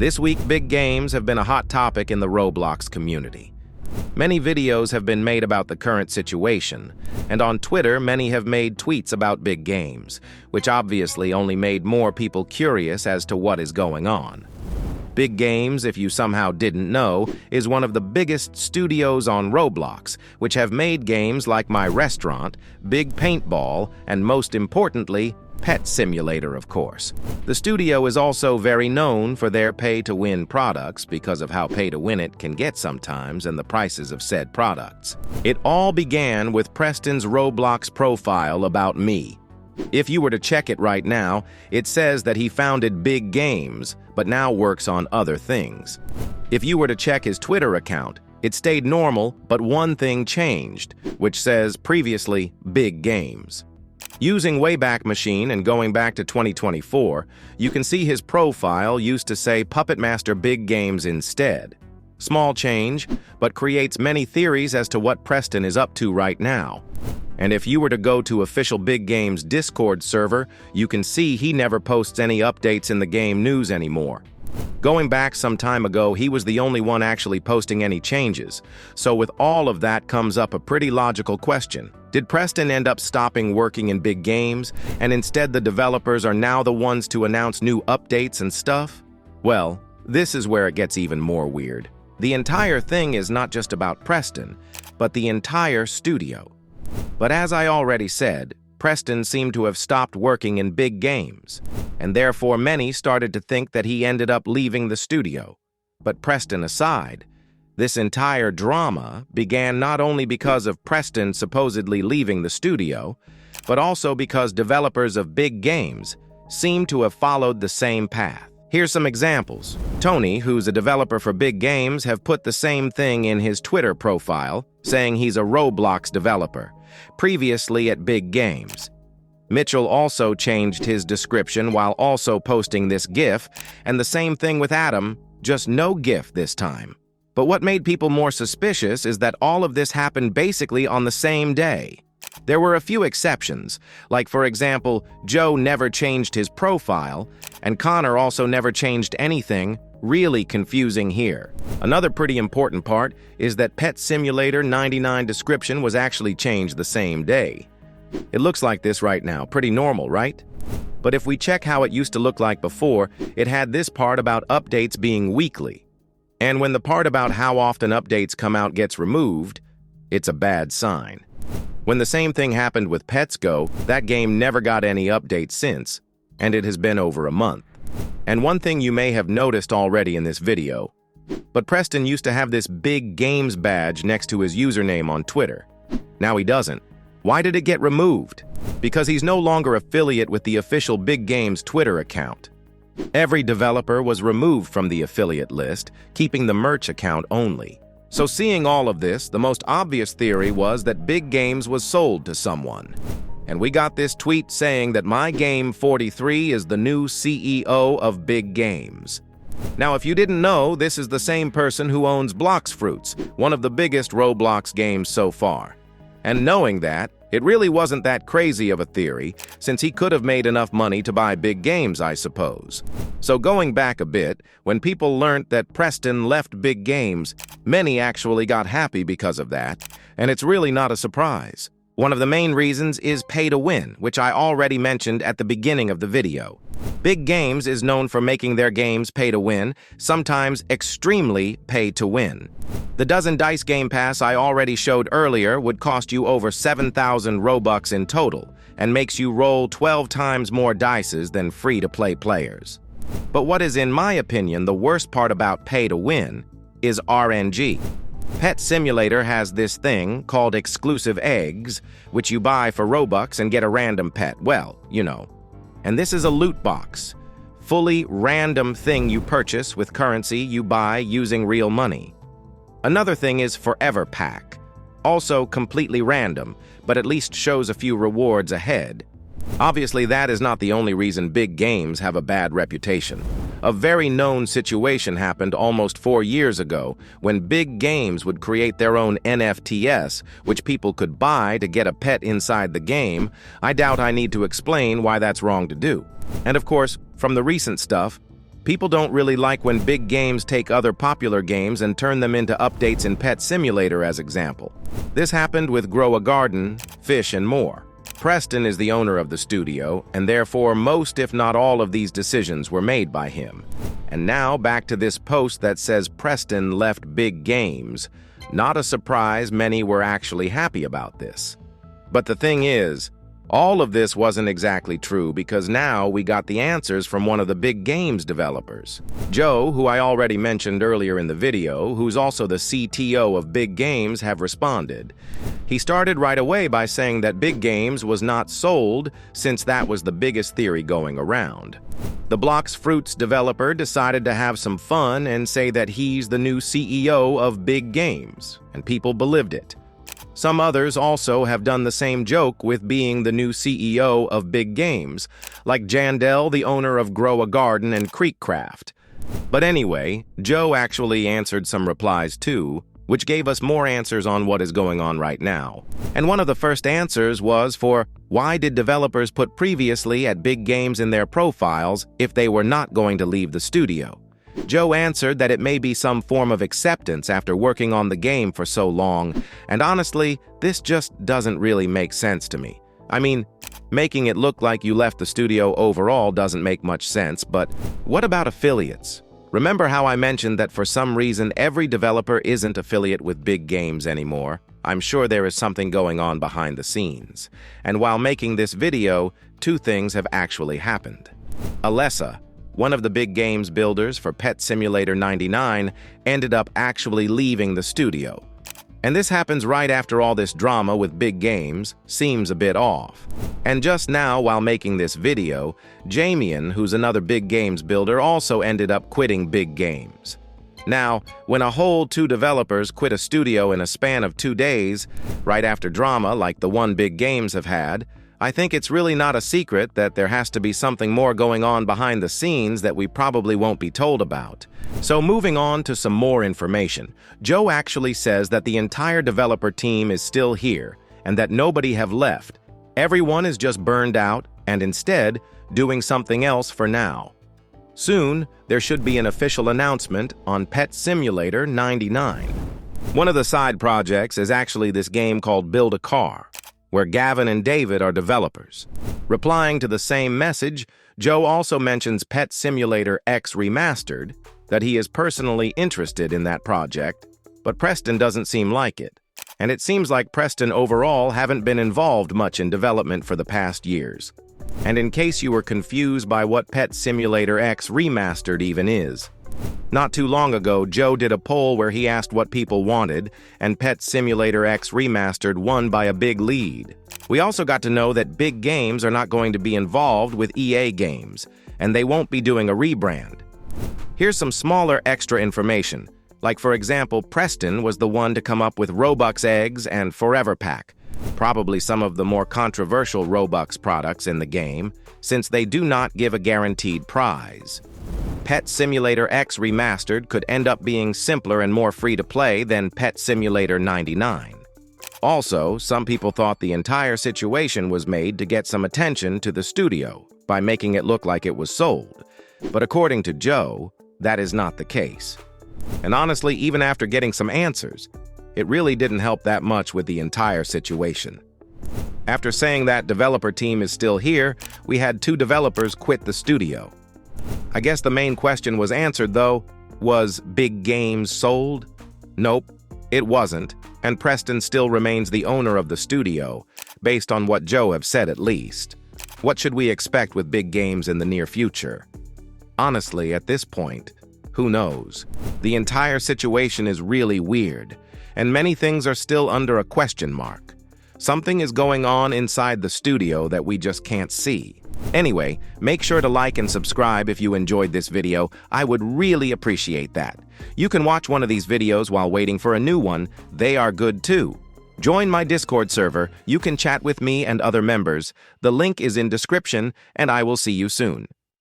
This week, big games have been a hot topic in the Roblox community. Many videos have been made about the current situation, and on Twitter, many have made tweets about big games, which obviously only made more people curious as to what is going on. Big Games, if you somehow didn't know, is one of the biggest studios on Roblox, which have made games like My Restaurant, Big Paintball, and most importantly, Pet Simulator, of course. The studio is also very known for their pay-to-win products because of how pay-to-win it can get sometimes and the prices of said products. It all began with Preston's Roblox profile about me. If you were to check it right now, it says that he founded Big Games, but now works on other things. If you were to check his Twitter account, it stayed normal, but one thing changed, which says previously Big Games. Using Wayback Machine and going back to 2024, you can see his profile used to say Puppet Master Big Games instead. Small change, but creates many theories as to what Preston is up to right now. And if you were to go to official Big Games Discord server, you can see he never posts any updates in the game news anymore. Going back some time ago, he was the only one actually posting any changes. So with all of that comes up a pretty logical question. Did Preston end up stopping working in Big Games, and instead the developers are now the ones to announce new updates and stuff? Well, this is where it gets even more weird. The entire thing is not just about Preston, but the entire studio. But as I already said, Preston seemed to have stopped working in Big Games, and therefore many started to think that he ended up leaving the studio. But Preston aside, this entire drama began not only because of Preston supposedly leaving the studio, but also because developers of Big Games seem to have followed the same path. Here's some examples. Tony, who's a developer for Big Games, have put the same thing in his Twitter profile, saying he's a Roblox developer, previously at Big Games. Mitchell also changed his description while also posting this GIF, and the same thing with Adam, just no GIF this time. But what made people more suspicious is that all of this happened basically on the same day. There were a few exceptions, like for example, Joe never changed his profile, and Connor also never changed anything, really confusing here. Another pretty important part is that Pet Simulator 99 description was actually changed the same day. It looks like this right now, pretty normal, right? But if we check how it used to look like before, it had this part about updates being weekly. And when the part about how often updates come out gets removed, it's a bad sign. When the same thing happened with Pets Go, that game never got any updates since, and it has been over a month. And one thing you may have noticed already in this video, but Preston used to have this Big Games badge next to his username on Twitter. Now he doesn't. Why did it get removed? Because he's no longer affiliate with the official Big Games Twitter account. Every developer was removed from the affiliate list, keeping the merch account only. So seeing all of this, the most obvious theory was that Big Games was sold to someone. And we got this tweet saying that MyGame43 is the new CEO of Big Games. Now, if you didn't know, this is the same person who owns Blox Fruits, one of the biggest Roblox games so far. And knowing that, it really wasn't that crazy of a theory, since he could have made enough money to buy Big Games, I suppose. So going back a bit, when people learned that Preston left Big Games, many actually got happy because of that, and it's really not a surprise. One of the main reasons is pay to win, which I already mentioned at the beginning of the video. Big Games is known for making their games pay to win, sometimes extremely pay to win. The dozen dice game pass I already showed earlier would cost you over 7,000 Robux in total, and makes you roll 12 times more dices than free-to-play players. But what is, in my opinion, the worst part about pay to win is RNG. Pet Simulator has this thing called exclusive eggs, which you buy for Robux and get a random pet, well, you know. And this is a loot box, fully random thing you purchase with currency you buy using real money. Another thing is Forever Pack, also completely random, but at least shows a few rewards ahead. Obviously, that is not the only reason Big Games have a bad reputation. A very known situation happened almost 4 years ago when Big Games would create their own NFTs, which people could buy to get a pet inside the game. I doubt I need to explain why that's wrong to do. And of course, from the recent stuff, People don't really like when big games take other popular games and turn them into updates in Pet Simulator, as example. This happened with Grow a Garden, Fish, and more. Preston is the owner of the studio, and therefore most, if not all, of these decisions were made by him. And now back to this post that says Preston left Big Games. Not a surprise, many were actually happy about this. But the thing is, all of this wasn't exactly true because now we got the answers from one of the Big Games developers. Joe, who I already mentioned earlier in the video, who's also the CTO of Big Games, have responded. He started right away by saying that Big Games was not sold since that was the biggest theory going around. The Blox Fruits developer decided to have some fun and say that he's the new CEO of Big Games, and people believed it. Some others also have done the same joke with being the new CEO of Big Games, like Jandel, the owner of Grow a Garden and Creekcraft. But anyway, Joe actually answered some replies too, which gave us more answers on what is going on right now. And one of the first answers was for why did developers put previously at Big Games in their profiles if they were not going to leave the studio? Joe answered that it may be some form of acceptance after working on the game for so long, and honestly, this just doesn't really make sense to me. I mean, making it look like you left the studio overall doesn't make much sense, but what about affiliates? Remember how I mentioned that for some reason every developer isn't affiliate with Big Games anymore? I'm sure there is something going on behind the scenes. And while making this video, two things have actually happened. Alessa, one of the Big Games builders for Pet Simulator 99, ended up actually leaving the studio. And this happens right after all this drama with Big Games seems a bit off. And just now, while making this video, Jamian, who's another Big Games builder, also ended up quitting Big Games. Now, when a whole two developers quit a studio in a span of 2 days, right after drama like the one Big Games have had, I think it's really not a secret that there has to be something more going on behind the scenes that we probably won't be told about. So moving on to some more information, Joe actually says that the entire developer team is still here and that nobody have left. Everyone is just burned out and instead doing something else for now. Soon, there should be an official announcement on Pet Simulator 99. One of the side projects is actually this game called Build a Car, where Gavin and David are developers. Replying to the same message, Joe also mentions Pet Simulator X Remastered, that he is personally interested in that project, but Preston doesn't seem like it. And it seems like Preston overall haven't been involved much in development for the past years. And in case you were confused by what Pet Simulator X Remastered even is, not too long ago, Joe did a poll where he asked what people wanted, and Pet Simulator X Remastered won by a big lead. We also got to know that Big Games are not going to be involved with EA games, and they won't be doing a rebrand. Here's some smaller extra information. Like, for example, Preston was the one to come up with Robux Eggs and Forever Pack, probably some of the more controversial Robux products in the game, since they do not give a guaranteed prize. Pet Simulator X Remastered could end up being simpler and more free-to-play than Pet Simulator 99. Also, some people thought the entire situation was made to get some attention to the studio by making it look like it was sold. But according to Joe, that is not the case. And honestly, even after getting some answers, it really didn't help that much with the entire situation. After saying that developer team is still here, we had 2 developers quit the studio. I guess the main question was answered though. Was Big Games sold? Nope, it wasn't, and Preston still remains the owner of the studio, based on what Joe have said at least. What should we expect with Big Games in the near future? Honestly, at this point, who knows? The entire situation is really weird, and many things are still under a question mark. Something is going on inside the studio that we just can't see. Anyway, make sure to like and subscribe if you enjoyed this video. I would really appreciate that. You can watch one of these videos while waiting for a new one. They are good too. Join my Discord server. You can chat with me and other members. The link is in description, and I will see you soon.